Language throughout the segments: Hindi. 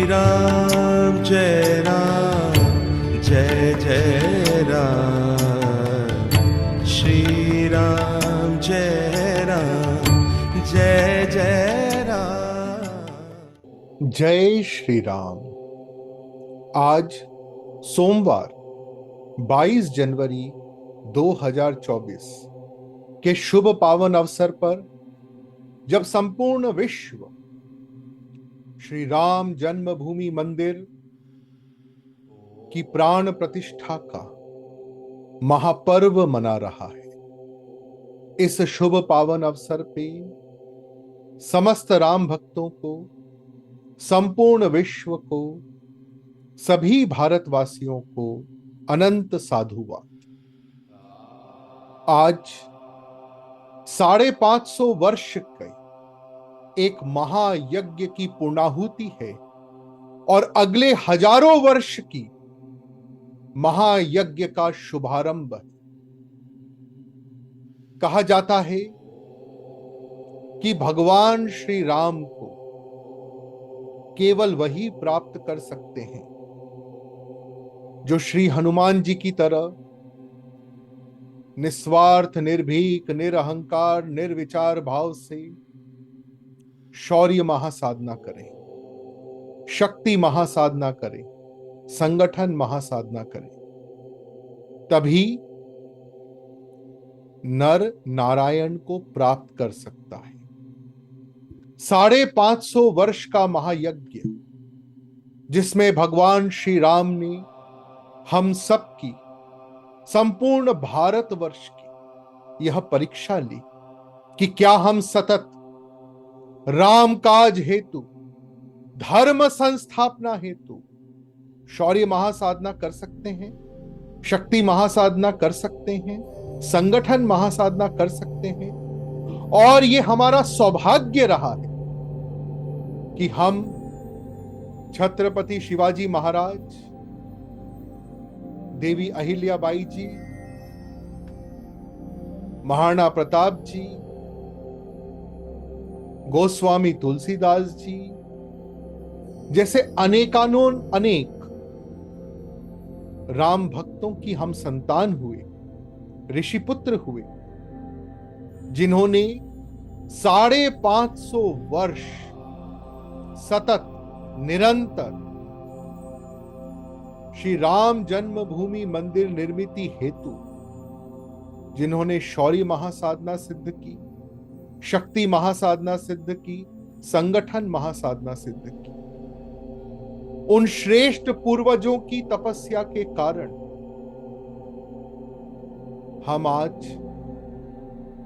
राम जय जय राम। श्री राम जय जय राम। जय श्री राम। आज सोमवार 22 जनवरी 2024 के शुभ पावन अवसर पर जब संपूर्ण विश्व श्री राम जन्मभूमि मंदिर की प्राण प्रतिष्ठा का महापर्व मना रहा है, इस शुभ पावन अवसर पे समस्त राम भक्तों को, संपूर्ण विश्व को, सभी भारतवासियों को अनंत साधुवाद। आज 550 वर्ष के एक महायज्ञ की पूर्णाहुति है और अगले हजारों वर्ष की महायज्ञ का शुभारंभ है। कहा जाता है कि भगवान श्री राम को केवल वही प्राप्त कर सकते हैं जो श्री हनुमान जी की तरह निस्वार्थ, निर्भीक, निरहंकार, निर्विचार भाव से शौर्य महासाधना करें, शक्ति महासाधना करें, संगठन महासाधना करें। तभी नर नारायण को प्राप्त कर सकता है। 550 वर्ष का महायज्ञ जिसमें भगवान श्री राम ने हम सबकी, संपूर्ण भारतवर्ष की यह परीक्षा ली कि क्या हम सतत राम काज हेतु, धर्म संस्थापना हेतु शौर्य महासाधना कर सकते हैं, शक्ति महासाधना कर सकते हैं, संगठन महासाधना कर सकते हैं। और ये हमारा सौभाग्य रहा है कि हम छत्रपति शिवाजी महाराज, देवी अहिल्याबाई जी, महाराणा प्रताप जी, गोस्वामी तुलसीदास जी जैसे अनेकानों अनेक राम भक्तों की हम संतान हुए, ऋषि पुत्र हुए, जिन्होंने 550 वर्ष सतत निरंतर श्री राम जन्मभूमि मंदिर निर्मिति हेतु जिन्होंने शौर्य महासाधना सिद्ध की, शक्ति महासाधना सिद्ध की, संगठन महासाधना सिद्ध की, उन श्रेष्ठ पूर्वजों की तपस्या के कारण हम आज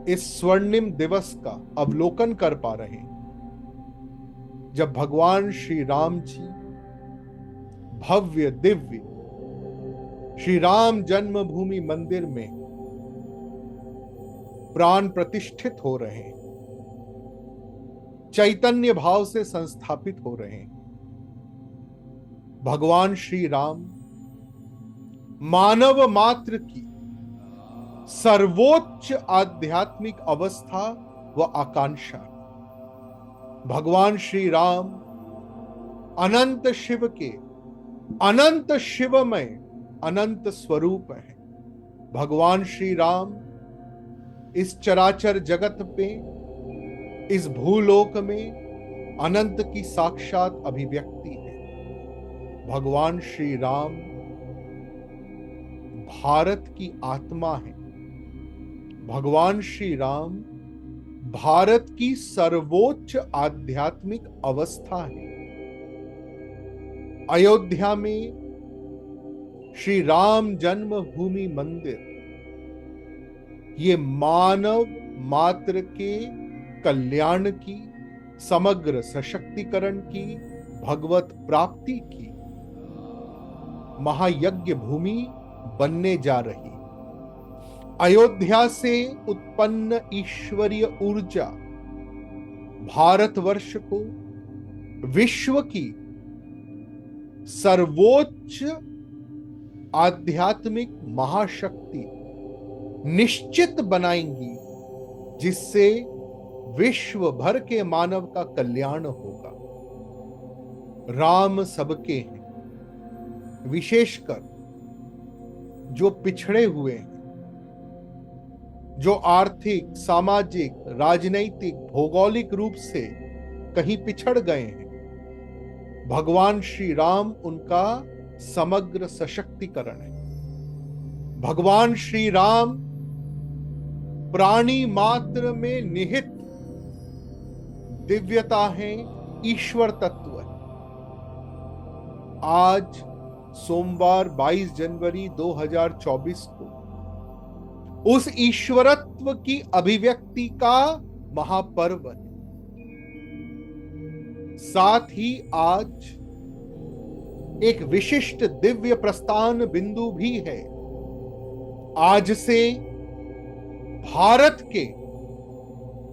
इस स्वर्णिम दिवस का अवलोकन कर पा रहे हैं, जब भगवान श्री राम जी भव्य दिव्य श्री राम जन्मभूमि मंदिर में प्राण प्रतिष्ठित हो रहे हैं, चैतन्य भाव से संस्थापित हो रहे हैं। भगवान श्री राम मानव मात्र की सर्वोच्च आध्यात्मिक अवस्था व आकांक्षा। भगवान श्री राम अनंत शिव के अनंत शिवमय अनंत स्वरूप है। भगवान श्री राम इस चराचर जगत पे, इस भूलोक में अनंत की साक्षात अभिव्यक्ति है। भगवान श्री राम भारत की आत्मा है। भगवान श्री राम भारत की सर्वोच्च आध्यात्मिक अवस्था है। अयोध्या में श्री राम जन्मभूमि मंदिर ये मानव मात्र के कल्याण की, समग्र सशक्तिकरण की, भगवत प्राप्ति की महायज्ञ भूमि बनने जा रही। अयोध्या से उत्पन्न ईश्वरीय ऊर्जा भारतवर्ष को विश्व की सर्वोच्च आध्यात्मिक महाशक्ति निश्चित बनाएंगी, जिससे विश्व भर के मानव का कल्याण होगा। राम सबके हैं, विशेषकर जो पिछड़े हुए हैं, जो आर्थिक, सामाजिक, राजनैतिक, भौगोलिक रूप से कहीं पिछड़ गए हैं। भगवान श्री राम उनका समग्र सशक्तिकरण है। भगवान श्री राम प्राणी मात्र में निहित दिव्यता है, ईश्वर तत्व है। आज सोमवार 22 जनवरी 2024 को उस ईश्वरत्व की अभिव्यक्ति का महापर्व है। साथ ही आज एक विशिष्ट दिव्य प्रस्थान बिंदु भी है। आज से भारत के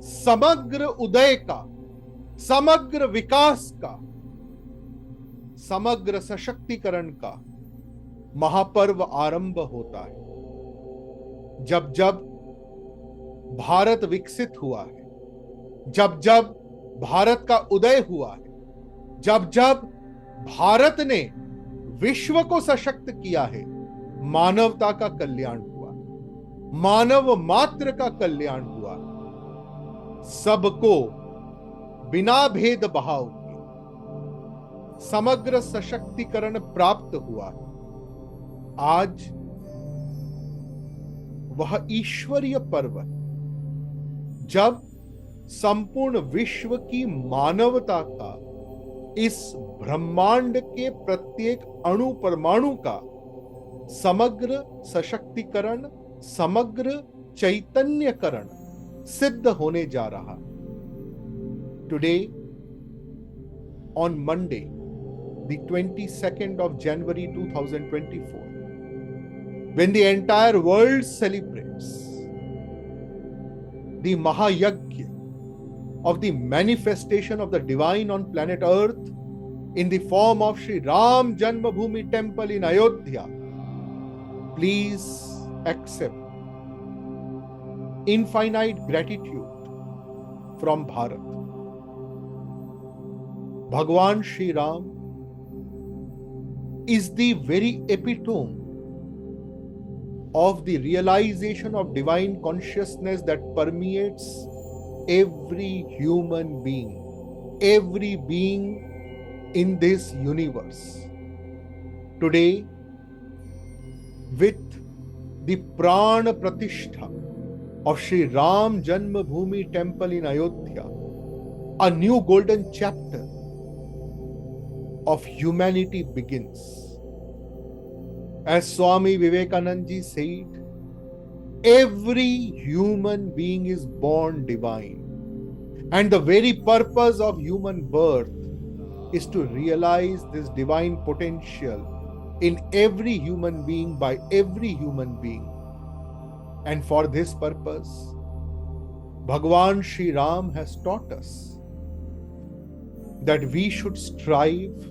समग्र उदय का, समग्र विकास का, समग्र सशक्तिकरण का महापर्व आरंभ होता है। जब जब भारत विकसित हुआ है, जब जब भारत का उदय हुआ है, जब जब भारत ने विश्व को सशक्त किया है, मानवता का कल्याण हुआ, मानव मात्र का कल्याण हुआ, सबको बिना भेदभाव के समग्र सशक्तिकरण प्राप्त हुआ। आज वह ईश्वरीय पर्व है जब संपूर्ण विश्व की मानवता का, इस ब्रह्मांड के प्रत्येक अणु परमाणु का समग्र सशक्तिकरण, समग्र चैतन्यकरण सिद्ध होने जा रहा। Today on Monday, the 22nd of January 2024, when the entire world celebrates the Mahayagya of the manifestation of the divine on planet Earth in the form of Sri Ram Janmabhoomi Temple in Ayodhya, please accept infinite gratitude from Bharat. Bhagwan Shri Ram is the very epitome of the realization of divine consciousness that permeates every human being, every being in this universe. Today, with the Prana Pratishtha of Sri Ram Janmabhoomi Temple in Ayodhya, a new golden chapter of humanity begins. As Swami Vivekananda ji said, every human being is born divine, and the very purpose of human birth is to realize this divine potential in every human being by every human being. And for this purpose, Bhagwan Shri Ram has taught us that we should strive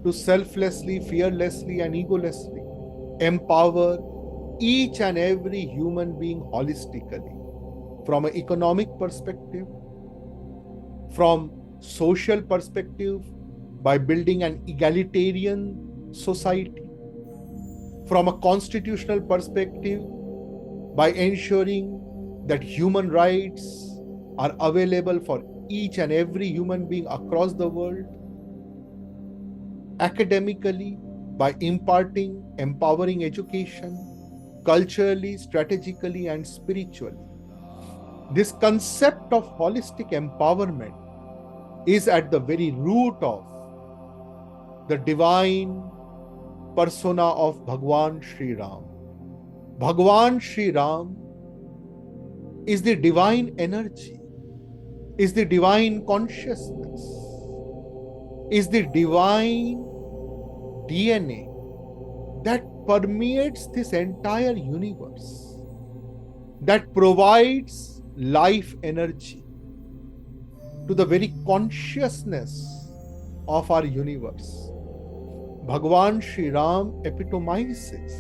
to selflessly, fearlessly, and egolessly empower each and every human being holistically, from an economic perspective, from social perspective, by building an egalitarian society, from a constitutional perspective, by ensuring that human rights are available for each and every human being across the world, academically, by imparting empowering education, culturally, strategically, and spiritually. This concept of holistic empowerment is at the very root of the divine persona of Bhagwan Shri Ram. Bhagwan Shri Ram is the divine energy, is the divine consciousness, is the divine DNA that permeates this entire universe, that provides life energy to the very consciousness of our universe. Bhagwan Shri Ram epitomizes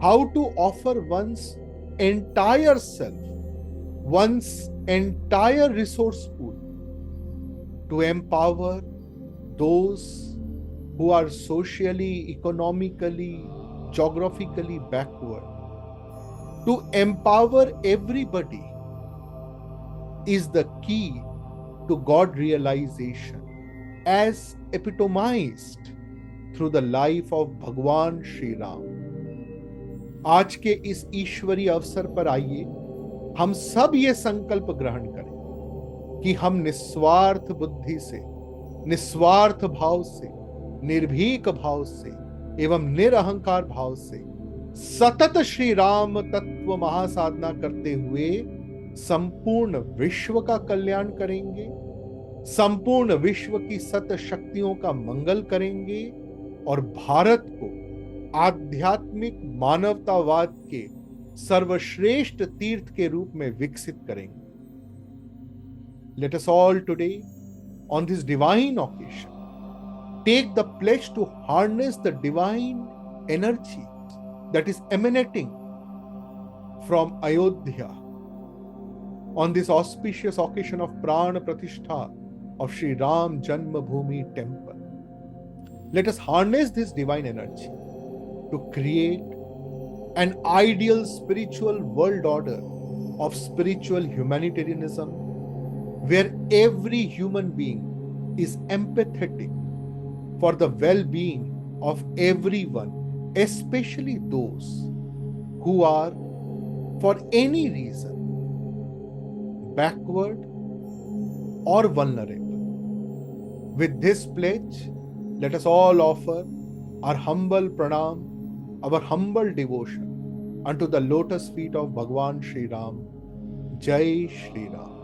how to offer one's entire self, one's entire resource pool to empower those who are socially, economically, geographically backward, to empower everybody is the key to God realization, as epitomized through the life of भगवान श्री राम। आज के इस ईश्वरीय अवसर पर आइए हम सब ये संकल्प ग्रहण करें कि हम निस्वार्थ बुद्धि से, निस्वार्थ भाव से, निर्भीक भाव से एवं निरहंकार भाव से सतत श्री राम तत्व महासाधना करते हुए संपूर्ण विश्व का कल्याण करेंगे, संपूर्ण विश्व की सत शक्तियों का मंगल करेंगे और भारत को आध्यात्मिक मानवतावाद के सर्वश्रेष्ठ तीर्थ के रूप में विकसित करेंगे। Let us all today, on this divine occasion, take the pledge to harness the divine energy that is emanating from Ayodhya on this auspicious occasion of Prana Pratishtha of Sri Ram Janmabhoomi Temple. Let us harness this divine energy to create an ideal spiritual world order of spiritual humanitarianism, where every human being is empathetic for the well-being of everyone, especially those who are, for any reason, backward or vulnerable. With this pledge, let us all offer our humble pranam, our humble devotion unto the lotus feet of Bhagwan Sri Ram. Jai Shri Ram.